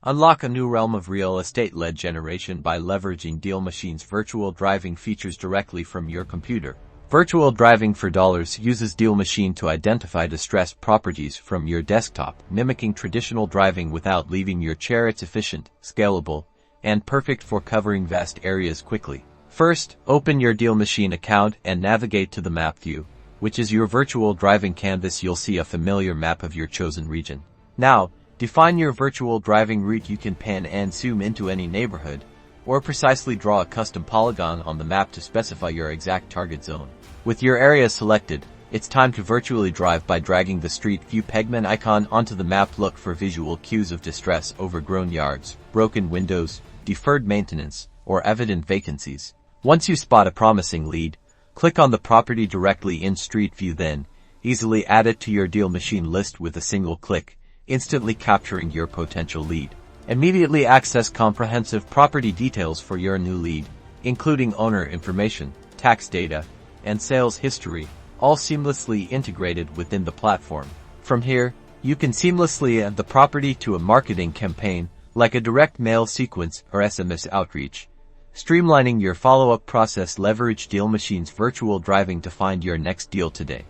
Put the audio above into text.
Unlock a new realm of real estate lead generation by leveraging DealMachine's virtual driving features directly from your computer. Virtual driving for dollars uses DealMachine to identify distressed properties from your desktop, mimicking traditional driving without leaving your chair. It's efficient, scalable, and perfect for covering vast areas quickly. First, open your DealMachine account and navigate to the map view, which is your virtual driving canvas. You'll see a familiar map of your chosen region. Now, define your virtual driving route. You can pan and zoom into any neighborhood, or precisely draw a custom polygon on the map to specify your exact target zone. With your area selected, it's time to virtually drive by dragging the Street View pegment icon onto the map. Look for visual cues of distress: overgrown yards, broken windows, deferred maintenance, or evident vacancies. Once you spot a promising lead, click on the property directly in Street View, then easily add it to your DealMachine list with a single click, instantly capturing your potential lead. Immediately access comprehensive property details for your new lead, including owner information, tax data, and sales history, all seamlessly integrated within the platform. From here, you can seamlessly add the property to a marketing campaign, like a direct mail sequence or SMS outreach, streamlining your follow-up process. Leverage DealMachine's virtual driving to find your next deal today.